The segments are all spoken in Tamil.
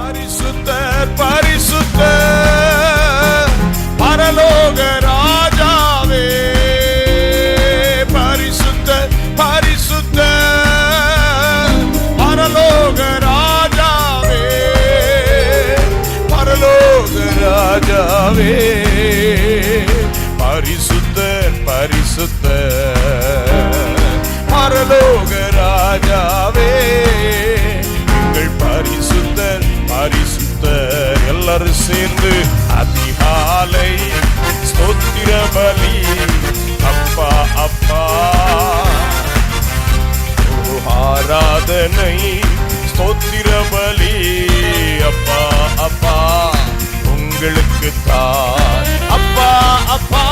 பரிசுத்தர் பரிசுத்தர் பரலோக ராஜாவே, பரிசுத்தர் பரிசுத்தர் பரலோக ராஜாவே, பரலோக ராஜாவே, பரிசுத்தர் பரிசுத்தர் பரலோக ராஜாவே, எங்கள் பரிசுத்தர் பரிசுத்தர். எல்லாரும் சேர்ந்து அதிகாலை ஸ்தோத்திர பலி. அப்பா அப்பா ஆராதனை ஸ்தோத்திர பலி. அப்பா அப்பா உங்களுக்கு தான். அப்பா அப்பா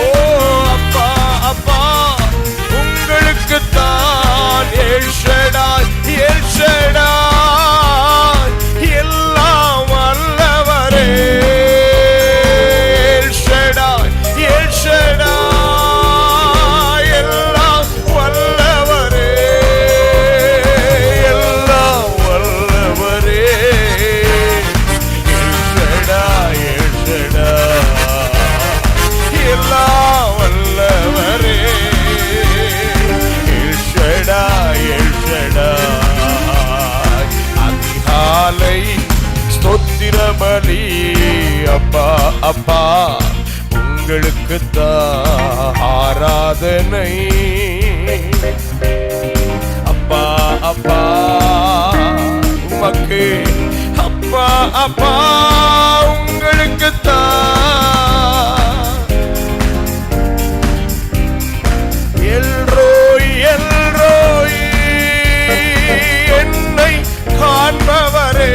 ஓ அப்பா அப்பா உங்களுக்கு தான். எல் ஷடாய் எல் ஷடாய் எல்லாம் வல்லவரே. எல் ஷடாய் எல் ஷடாய் எல்லாம் வல்லவரே, எல்லாம் வல்லவரே. எல் ஷடாய் எல் ஷடாய் எல்லாம் வல்லவரே. எல் ஷடாய் எல் ஷடாய் அதிகாலை ஸ்தோத்திர பலி. அப்பா அப்பா உங்களுக்கு தான் ஆராதனை. அப்பா அப்பா உமக்கு. அப்பா அப்பா உங்களுக்கு தான். எல்ரோய் எல்ரோய் என்னை காண்பவரே.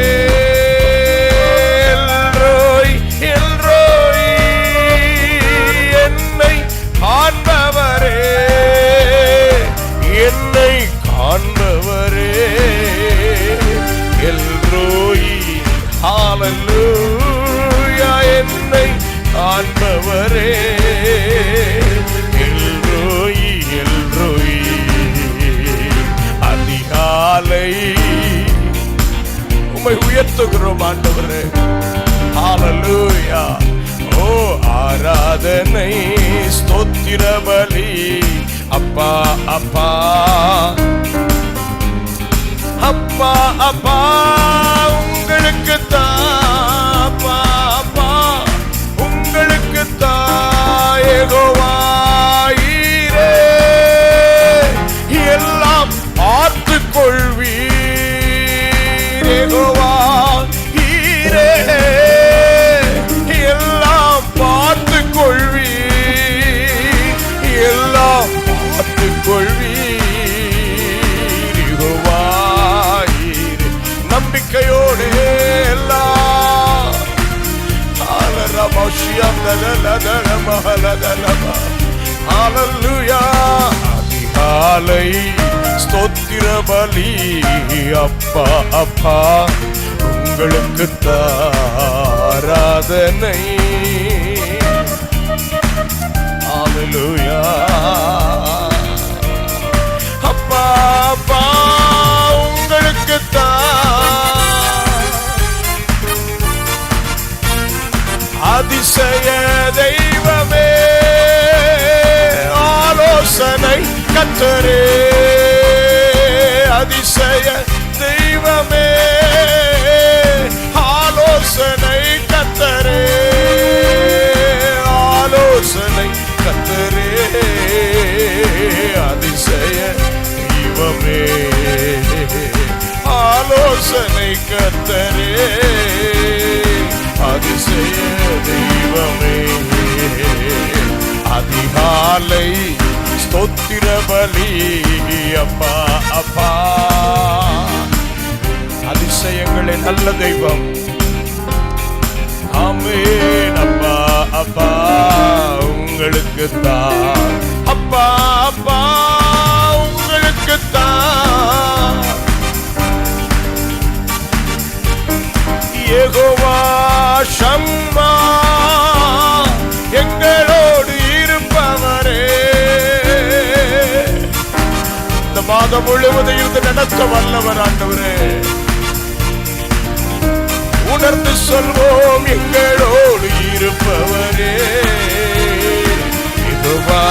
எல்ரோய் எல்ரோய் என்னை காண்பவரே, என்னை காண்பவரே. எல்ரோய் ஹல்லேலூயா என்னை காண்பவரே. எல்ரோய் எல்ரோய் அதிகாலை உம்மை உயர்த்துகிறோம் ஆண்டவரே. ஹல்லேலூயா ஓ ஆராதனை ஸ்தோத்திர பலி. அப்பா அப்பா அப்பா அப்பா உங்களுக்கு தான். அப்பா அப்பா உங்களுக்கு தான். யெகோவா ஈரே எல்லாம் பார்த்துக் கொள்வீர். யெகோவா ஈரே எல்லாம் பார்த்துக் கொள்வீர், எல்லாம் பார்த்துக் கொள்வீர். யெகோவா ஈரே நம்பிக்கையோடு எல்லாம் ஹல்லேலூயா அதிகாலை ஸ்தோத்திர பலி. அப்பா அப்பா உங்களுக்கு ஆராதனை. ஹல்லேலூயா அப்பா அப்பா உங்களுக்கு அதிசய தெய்வமே, ஆலோசனை கர்த்தரே. அதிசய தெய்வமே, ஆலோசனை கர்த்தரே. ஆலோசனை கர்த்தரே, அதிசய தெய்வமே, ஆலோசனை கர்த்தரே. அதிசய தெய்வமே அதிகாலை ஸ்தோத்திர பலி. அப்பா அப்பா அதிசயங்களின் நல்ல தெய்வம். ஆமென். அப்பா அப்பா உங்களுக்கு தான். அப்பா அப்பா உங்களுக்கு தான். யெகோவா ஷம்மா எங்களோடு இருப்பவரே. இந்த மாதம் முழுவதையும் நடத்த வல்லவர் ஆண்டவரே. உணர்ந்து சொல்வோம், எங்களோடு இருப்பவரே யெகோவா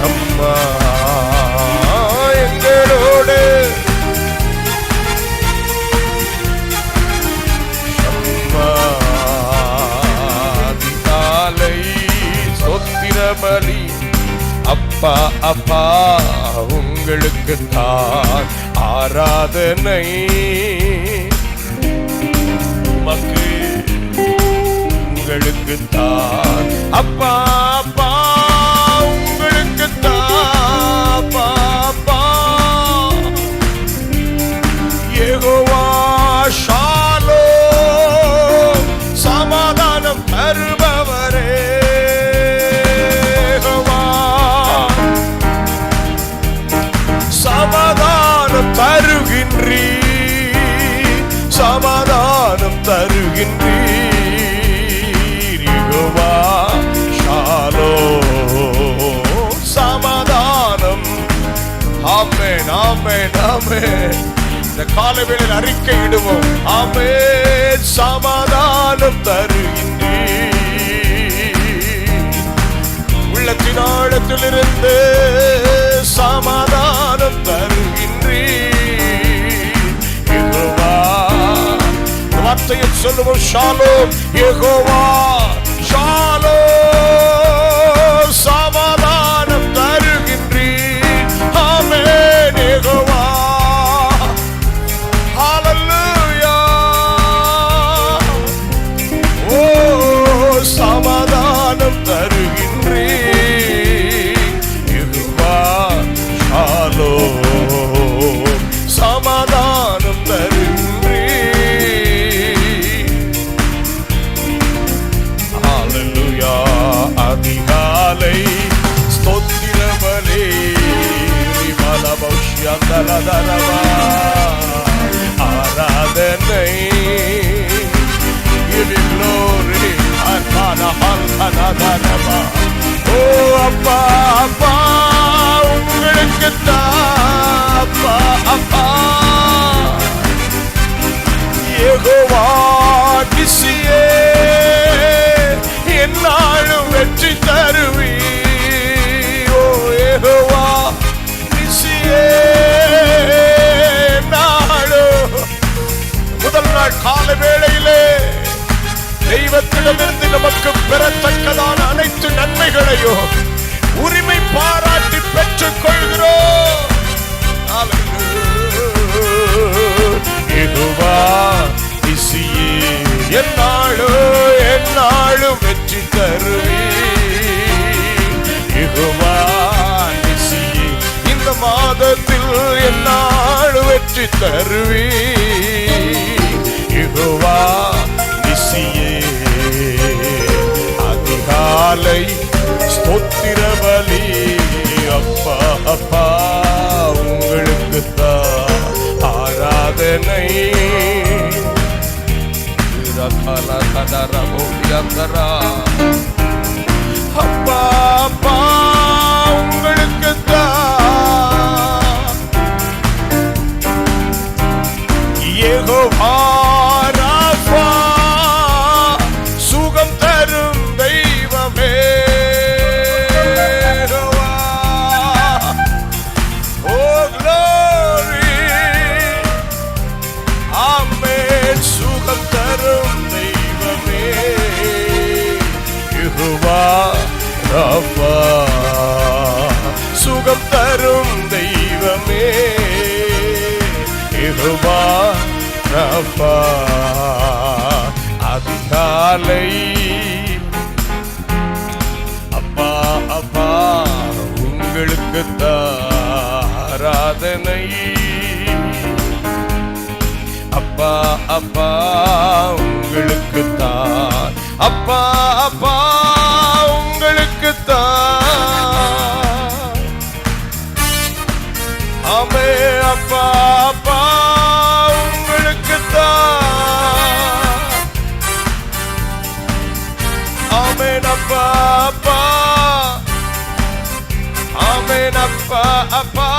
அம்மா எங்களோடு அதிகாலை சொத்திரபலி அப்பா அப்பா உங்களுக்கு தான் ஆராதனை, உமக்கு உங்களுக்கு தான் அப்பா அப்பா உங்களுக்கு தான் அப்பா அப்பா யெகோவா ஷாலோம் சமாதானம் தருபவரே யெகோவா சமாதானம் தருகின்றீர், சமாதானம் தருகின்றீர் யெகோவா ஷாலோம் சமாதானம். ஆமென் ஆமென் ஆமென். இந்த காலவேளையில் அறிக்கை இடுவோம், ஆமென் சமாதானம் தருகின்றீர், உள்ளத்தின் ஆழத்திலிருந்து சமாதானம் தருகின்றீர் யெகோவா. வார்த்தையை சொல்லுவோம், ஷாலோம் யெகோவா ஷாலோம் சமாதானம் தருகின்றீர், ஆமென் யெகோவா ஹல்லேலூயா. ஓ சமாதானம் தருகின்றீர் யெகோவா ஷாலோம் சமாதானம் தருகின்றீர். ஹல்லேலூயா. அதிகாலை ஸ்தோத்திரபலி விமலபௌஷ்யந்தலதரவா ஆராதனை, give you glory அன்பான ஹல்கனதரவா. ஓ அப்பா அப்பா உங்களுக்கு தான் அப்பா அப்பா யெகோவா நிசியே என்னாலும் வெற்றி தருவீர். ஓ யெகோவா நிசியே நாளும். முதல் நாள் கால வேளையிலே தெய்வத்திடமிருந்து நமக்கு பெறத்தக்கதான அனைத்து நன்மைகளையும் உரிமை பாராட்டி பெற்றுக் கொள்கிறோம். யெகோவா நிசியே என்னாலும் என்னாலும் வெற்றி தருவீர் யெகோவா நிசியே இந்த மாதத்தில் என்னாலும் வெற்றி தருவீர் யெகோவா நிசியே. அதிகாலை ஸ்தோத்திரபலி அப்பா அப்பா உங்களுக்கு தான் ஆராதனை. அப்பா அப்பா உங்களுக்கு தான் யெகோவா ராஃபா சுகம் தரும் தெய்வமே. ஓ glory ஆமென் சுகம் தரும் தெய்வமே யெகோவா ராஃபா சுகம் தரும் தெய்வமே யெகோவா ராஃபா. அதிகாலை அப்பா அப்பா உங்களுக்கு ஆராதனை. அப்பா அப்பா உங்களுக்கு தான் அப்பா அப்பா உங்களுக்கு தான் ஆமே அப்பா அப்பா உங்களுக்கு தான் ஆமென் அப்பா அப்பா ஆமென் அப்பா அப்பா.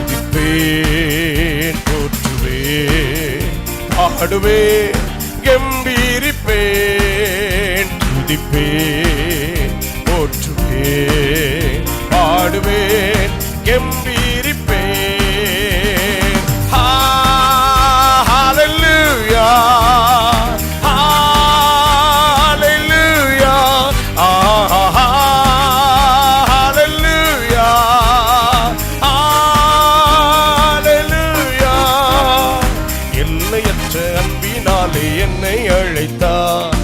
துதிப்பேன் போற்றுவேன் பாடுவேன் கம்பீரிப்பேன் துதிப்பேன் போற்றுவேன் பாடுவேன் கம்பீரிப்பேன். ஹalleluya ஹalleluya ஹalleluya ஹalleluya. எல்லையற்ற அன்பினாலே என்னை அழைத்தார்,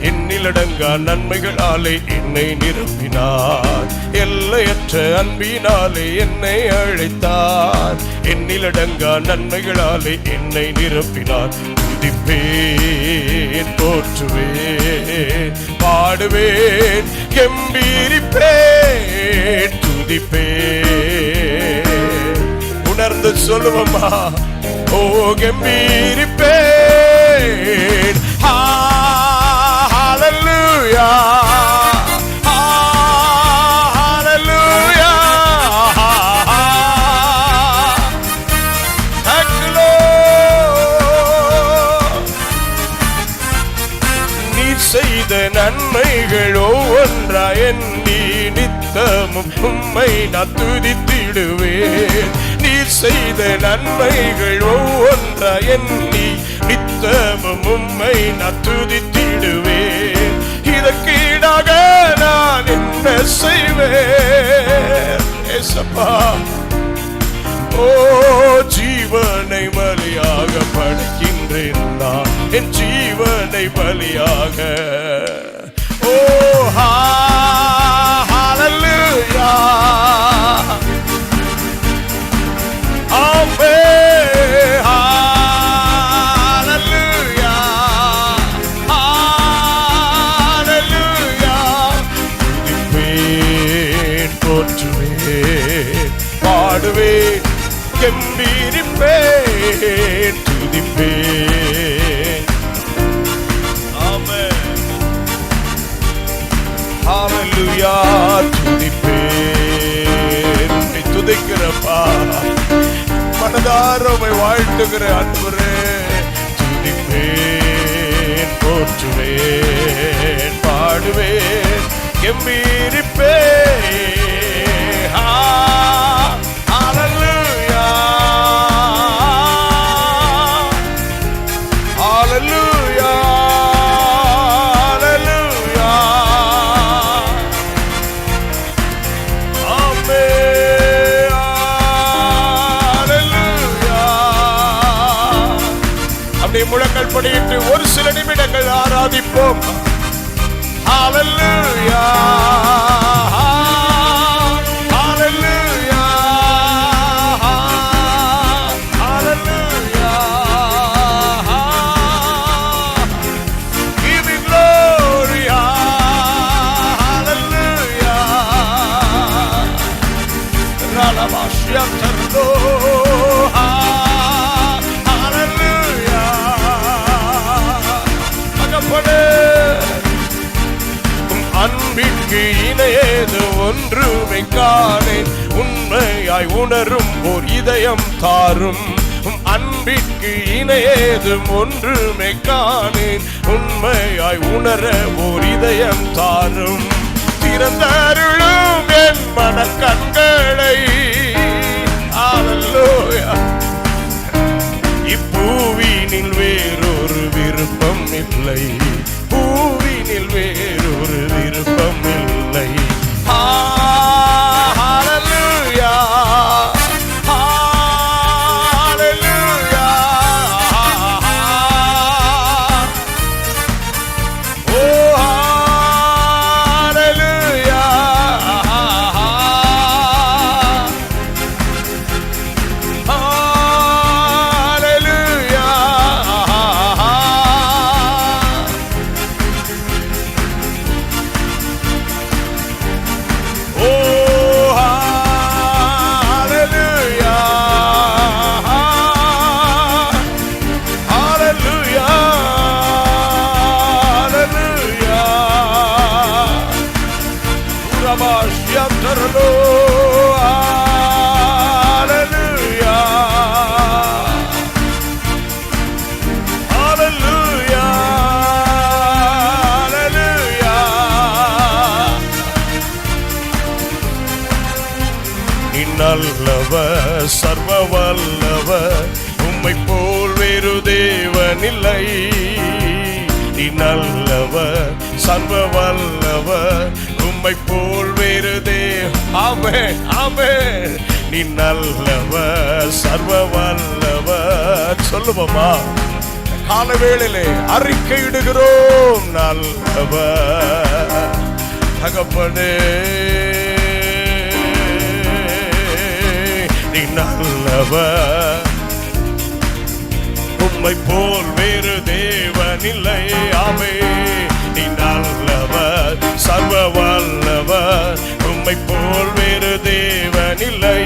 எண்ணிலடங்கா நன்மைகளாலே என்னை நிரப்பினார். எல்லையற்ற அன்பினாலே என்னை அழைத்தார், எண்ணிலடங்கா நன்மைகளாலே என்னை நிரப்பினார். துதிப்பேன் போற்றுவேன் பாடுவேன் கம்பீரிப்பேன் துதிப்பேன். உணர்ந்து சொல்லுவோமா? ஓ கம்பீரிப்பேன். Hallelujah, hallelujah. Thank you, Lord. நீர் செய்த நன்மைகள் ஒவ்வொன்றா எண்ணி நித்தமும் உம்மை நான் துதித்திடுவேன். நீர் செய்த நன்மைகள் ஒவ்வொன்றா எண்ணி நித்தமும் உம்மை நான் துதித்திடுவேன். இதற்கீடாக நான் என்ன செய்வேன்? ஏசப்பா, ஓ ஜீவனை பலியாக படைக்கின்றேன் நான், என் ஜீவனை பலியாக. ஓ ஹalleluya ஆமென் ஹalleluya ஹalleluya. துதிப்பேன் போற்றுவேன் பாடுவேன் கம்பீரிப்பேன் துதிப்பேன். ஆமென் ஹalleluya. துதிப்பேன் உம்மை துதிக்கிறப்பா, மனதார உம்மை வாழ்த்துகிற அன்பரே. துதிப்பேன் போற்றுவேன் பாடுவேன் கம்பீரிப்பேன். ஹalleluya ஹalleluya ஹalleluya. ஆமென் ஹalleluya. அப்படியே முழங்கள் படியிட்டு ஒரு சில நிமிடங்கள் ஆராதிப்போம். ஹalleluya ஹalleluya ஹalleluya. Give me glory. Hallelujah. Ralabashiatardo. Hallelujah. அகப்படே அன்பிற்கு இணையேது ஒன்றுமை காணேன், உண்மையாய் உணரும் ஓர் இதயம் தாரும். அன்பிற்கு இணையேது ஒன்றுமை காணேன், உண்மையாய் உணர ஓர் இதயம் தாரும். திறந்தருளும் என் மனக்கண்களை. ஹalleluya. இப்பூவினில் வேறொரு விருப்பம் இல்லை, பூவினில் வேறொரு விருப்பம் இல்லை. ஹalleluya ஹalleluya. ஓ ஹalleluya ஹalleluya. சர்வ வல்லவர், உம்மை போல் வேறு தேவனில்லை. நீ நல்லவர், சர்வ வல்லவர், உம்மை போல் வேறு ஆமென் ஆமென். நீ நல்லவர், சர்வ வல்லவர். சொல்லுவோமா? காலவேளையிலே அறிக்கையிடுகிறோம், நல்லவர் தகப்பனே, நீ நல்லவர், உம்மை போல் வேறு தேவனில்லை. ஆமென். நீ நல்லவர், சர்வ வல்லவர், உம்மை போல் வேறு தேவனில்லை.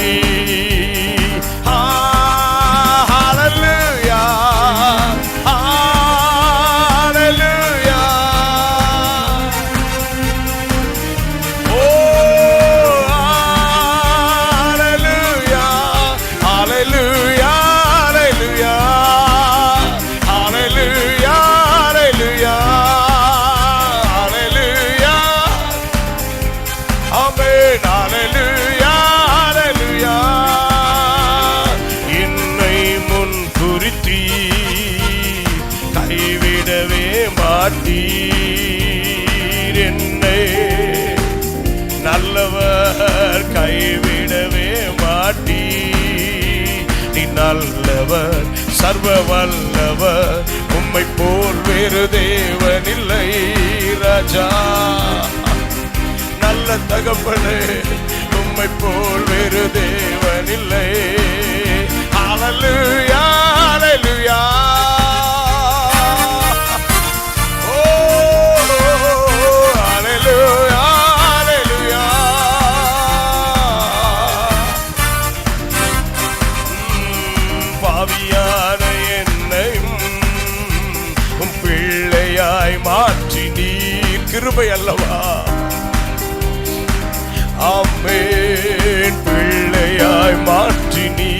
ஹல்லேலூயா ஹல்லேலூயா. ஓ ஹல்லேலூயா ஹல்லேலூயா ஹல்லேலூயா ஹல்லேலூயா ஹல்லேலூயா ஹல்லேலூயா. ஆமென். ஹல்லேலூயா ஹல்லேலூயா. என்னை முன் குறித்தி கைவிடவே மாட்டீர், என்னை நல்லவர் கைவிடவே மாட்டீர். நீ நல்லவர், சர்வ வல்லவர், உம்மை போல் வேறு தேவனில்லை. ராஜா நல்ல தகப்பனே, உம்மை போல் வேறு தேவனில்லை. ஹல்லேலூயா ஹல்லேலூயா. ஓ ஹல்லேலூயா ஹல்லேலூயா. பாவியான என்னையும் உம் பிள்ளையாய் மாற்றி நீர் கிருபை அல்லவா? ஆமென். பிள்ளையாய் மாற்றி நீ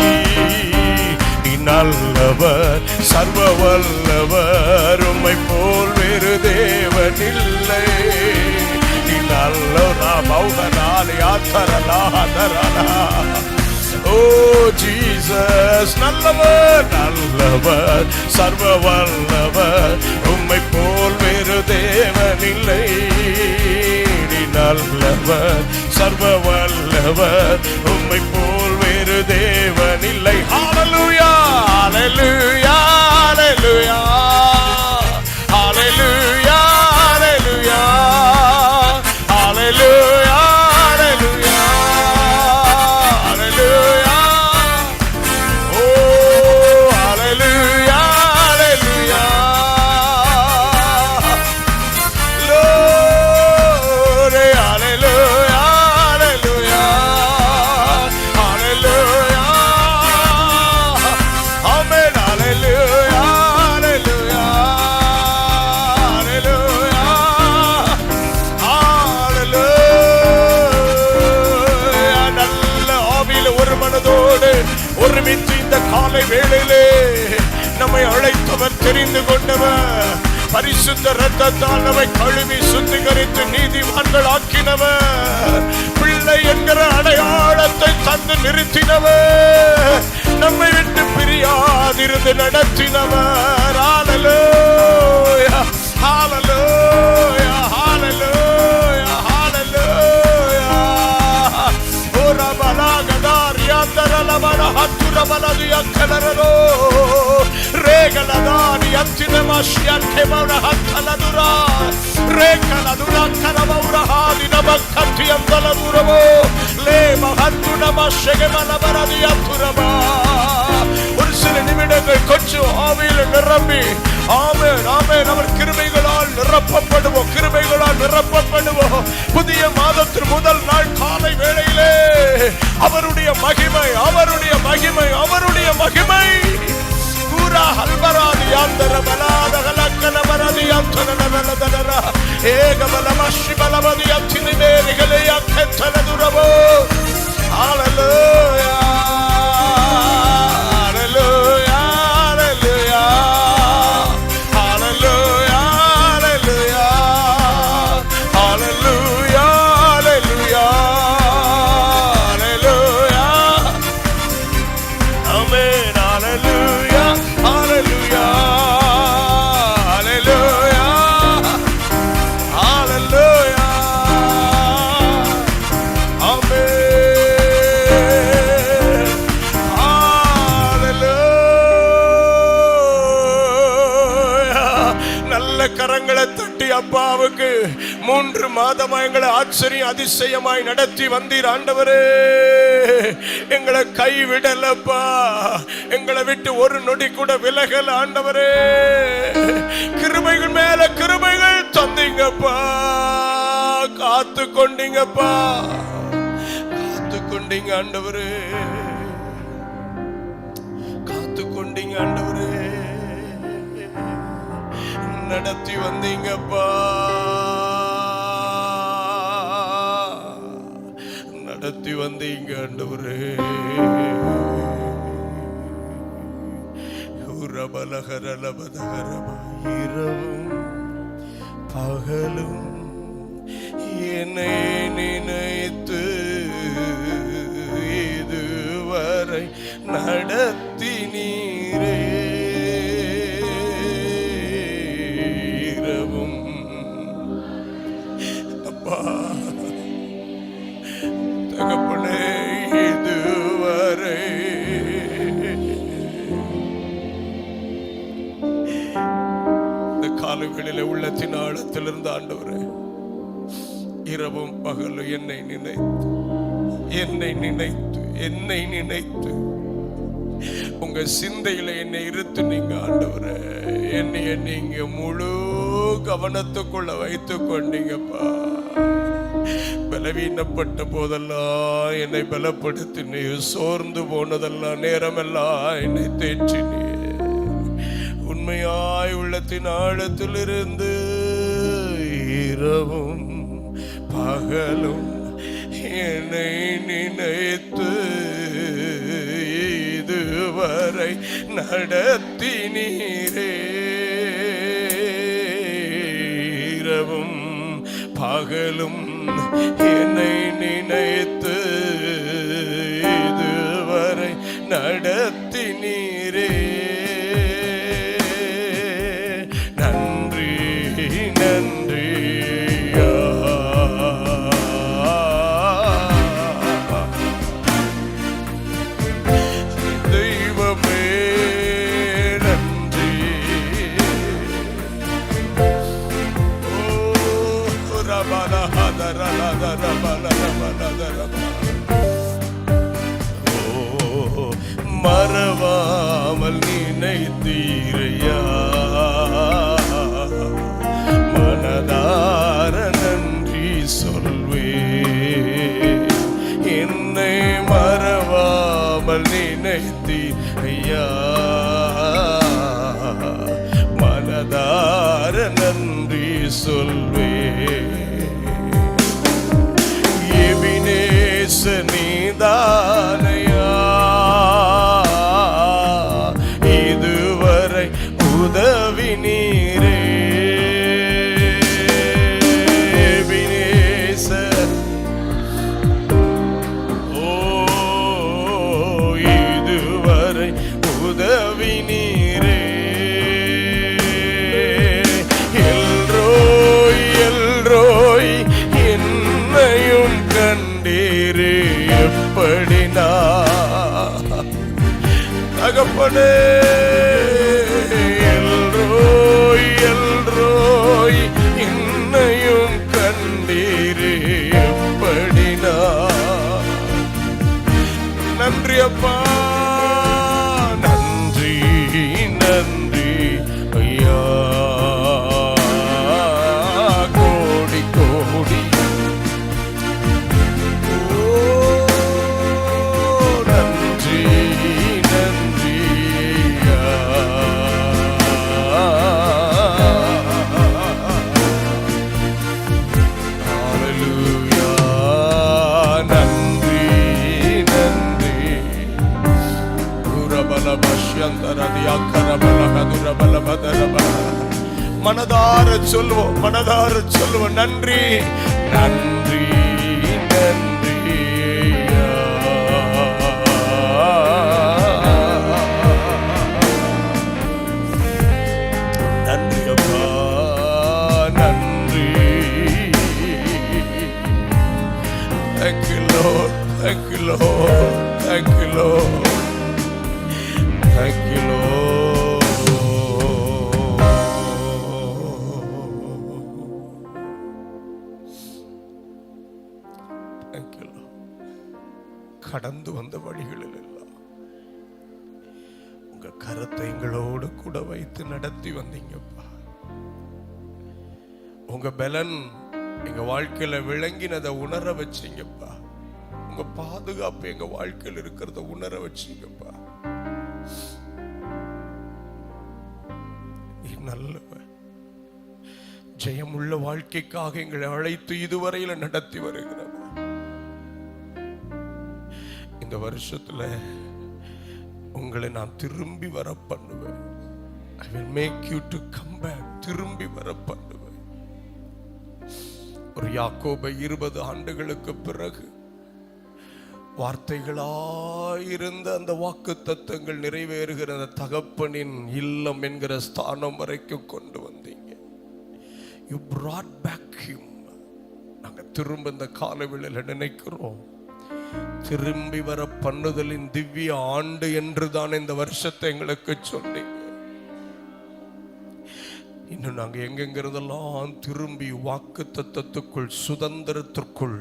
நல்லவர், சர்வ வல்லவர், உம்மை போல் வேறு தேவனில்லை. நீ நல்லவரா பௌகனாலே ஆத்தரலாதரலா. ஓ ஜீசஸ் நல்லவர், நல்லவர், சர்வ வல்லவர், உம்மை போல் வேறு தேவனில்லை. நீ நல்லவர், சர்வ வல்லவர், உம்மை போல் வேறு தேவனில்லை. ஹல்லேலூயா ஹல்லேலூயா ஹல்லேலூயா ஹல்லேலூயா ஹல்லேலூயா ஹல்லேலூயா ஹல்லேலூயா ஹல்லேலூயா. ஓ ஹல்லேலூயா ஹல்லேலூயா. லோரே ஹல்லேலூயா ஹல்லேலூயா ஹல்லேலூயா. ஆமென். ஹல்லேலூயா ஹல்லேலூயா ஹல்லேலூயா ஹல்லேலூயா. நல்ல ஆவியில ஒரு மனதோடு ஒருமித்து இந்த காலை வேளையிலே நம்மை அழைத்தவர், தெரிந்து கொண்டவர், பரிசுத்த இரத்தத்தால் நம்மை கழுவி சுத்திகரித்து நீதிமான்கள் ஆக்கினவர், பிள்ளை என்கிற அடையாளத்தை தந்து நிறுத்தினவர், நம்மை விட்டு பிரியாதிருந்து நடத்தினவர். ஹல்லேலூயா ஹல்லேலூயா ஹல்லேலூயா ஹல்லேலூயா. ஓரா பலகதாரி அந்தரலமன ஹத்துரமனது அக்கலரோ ரேகலதாரி அத்தினமஷ்யன்கே மௌன ஹத்தலதுரா ரேகலதுரா கனமௌரஹாதி நமக்கத்தி அந்தலதுரவோ லே மஹத்துனமஷ்யகே மலபரதி அத்துரமா. ஒரு சில நிமிடங்கள் கொஞ்சம் ஆவியில் நிரம்பி ஆமென் ஆமென் அவர் கிருபைகளால் நிரப்பப்படுவோம், கிருபைகளால் நிரப்பப்படுவோம். புதிய மாதத்தின் முதல் நாள் காலை வேளையிலே அவருடைய மகிமை அவருடைய மகிமை அவருடைய மகிமை கூரா ஹல்பராதி யாந்தர பலாத கலக்கன பரதி யாந்தரனதனதனர ஏகபலமஷி பலபதி யாத்தினிமேரிகளே யாக்கெத்தலதுரவோ. ஹல்லேலூயா ஹல்லேலூயா ஹல்லேலூயா ஹல்லேலூயா ஹல்லேலூயா ஹல்லேலூயா ஹல்லேலூயா. ஹalleluya ஹalleluya ஹalleluya ஹalleluya ஆமென் ஹalleluya நல்ல கரங்களை தட்டி அப்பாவுக்கு 3 மாதமா எங்களை ஆச்சரியம் அதிசயமாய் நடத்தி வந்தீர் ஆண்டவரே. எங்களை கைவிடலப்பா, எங்களை விட்டு ஒரு நொடி கூட விலகல ஆண்டவரே. கிருபைகள் மேல கிருபைகள் தந்தீங்கப்பா, காத்து கொண்டீங்கப்பா, காத்து கொண்டீங்க ஆண்டவரே, காத்து கொண்டீங்க ஆண்டவரே, நடத்தி வந்தீங்கப்பா, நடத்தி வந்தீங்க ஆண்டவரே. இரவும் பகலும் என்னை நினைத்து இதுவரை நடத்தி நீரே. இரவும் அப்பா தகப்பனே இதுவரை இந்த காலங்களில் உள்ளத்தின் ஆழத்திலிருந்து ஆண்டவரே இரவும் பகலும் என்னை நினைத்து என்னை நினைத்து என்னை நினைத்து உங்க சிந்தையில என்னை இருத்து நீங்க ஆண்டவரே என்னைய நீங்க முழு கவனத்துக்குள்ள வைத்து கொண்டீங்கப்பா. பலவீனப்பட்ட போதெல்லாம் என்னை பலப்படுத்தினே, சோர்ந்து போனதெல்லாம் நேரமெல்லாம் என்னை தேற்றினே. உண்மையாய் உள்ளத்தின் ஆழத்திலிருந்து இரவும் பகலும் என்னை நினைத்து இதுவரை நடத்தி நீரே. இரவும் பகலும் என்னை நினைத்து இதுவரை நடத்தி நீரே. நன்றி நன்றி தெய்வமே நன்றி. மறவாமல் நினைத்தீரையா, மனதார நன்றி சொல்வே. என்னை மறவாமல் நினைத்தீரையா, மனதார நன்றி சொல்வே. எபினேச நீதானையா, இதுவரை உதவி நீரே. எபினேச ஓ இதுவரை உதவி நீரே. எல்ரோய் எல்ரோய் என்னையும் கண்டீரே. எப்படி நான் தகப்பனே எல்ரோய் எல்ரோய் என்னையும் கண்டீரே. எப்படி நான் நன்றி அப்பா, நன்றி நன்றி ஐயா. கோடி கோடி நன்றி நன்றி ஐயா. ஹalleluya நன்றி நன்றி. மனதார சொல்வோம், மனதார சொல்வோம் நன்றி நன்றி நன்றி. Thank you, Lord. Thank you, Lord. கடந்து வந்த வழிகளில் எல்லாம் உங்க கரத்தை எங்களோடு கூட வைத்து நடத்தி வந்தீங்கப்பா. உங்க பலன் எங்க வாழ்க்கையில விளங்கினதை உணர வச்சீங்கப்பா. உங்க பாதுகாப்பு எங்க வாழ்க்கையில் இருக்கிறத உணர வச்சீங்கப்பா. நல்லவர், ஜெயமுள்ள வாழ்க்கைக்காக எங்களை அழைத்து இதுவரையில நடத்தி வருகிறவர். இந்த வருஷத்துல உங்களை நான் திரும்பி வர பண்ணுவேன். I will make you to come back. திரும்பி வர பண்ணுவேன். ஒரு யாக்கோபை 20 ஆண்டுகளுக்கு பிறகு வார்த்தைகளாயிருந்த அந்த வாக்கு தத்தங்கள் நிறைவேறுகிற அந்த தகப்பனின் இல்லம் என்கிற ஸ்தானம் வரைக்கும் கொண்டு வந்தீங்க. You brought back him. நாங்க திரும்ப இந்த காலவேளையில நினைக்கிறோம், திரும்பி வர பண்ணுதலின் திவ்ய ஆண்டு என்று தான் இந்த வருஷத்தை எங்களுக்கு சொன்னீங்க. இன்னும் நாங்க எங்கெங்கிருந்தெல்லாம் திரும்பி வாக்கு தத்தத்துக்குள், சுதந்திரத்திற்குள்,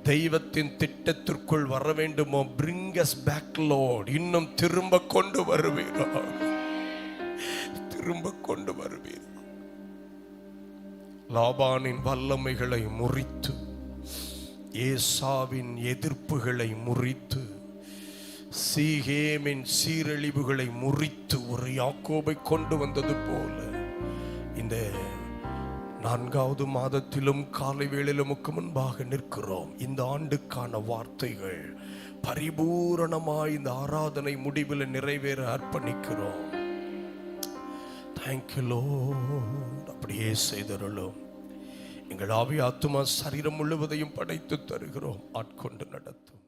தெய்வத்தின் திட்டத்திற்குள் வர வேண்டுமோ, bring us back Lord. இன்னும் திரும்ப கொண்டு வருவீரா, திரும்ப கொண்டு வருவீரா. லாபானின் வல்லமைகளை முறித்து, ஏசாவின் எதிர்ப்புகளை முறித்து, சீகேமின் சீரழிவுகளை முறித்து ஒரு யாக்கோபை கொண்டு வந்தது போல இந்த 4வது மாதத்திலும் காலை வேளையிலும் முன்பாக நிற்கிறோம். இந்த ஆண்டுக்கான வார்த்தைகள் பரிபூரணமாய் இந்த ஆராதனை முடிவில் நிறைவேற அர்ப்பணிக்கிறோம். Thank you Lord. அப்படியே செய்தருளும். எங்கள் ஆவி, ஆத்துமா, சரீரம் முழுவதையும் படைத்து தருகிறோம். ஆட்கொண்டு நடத்தும்.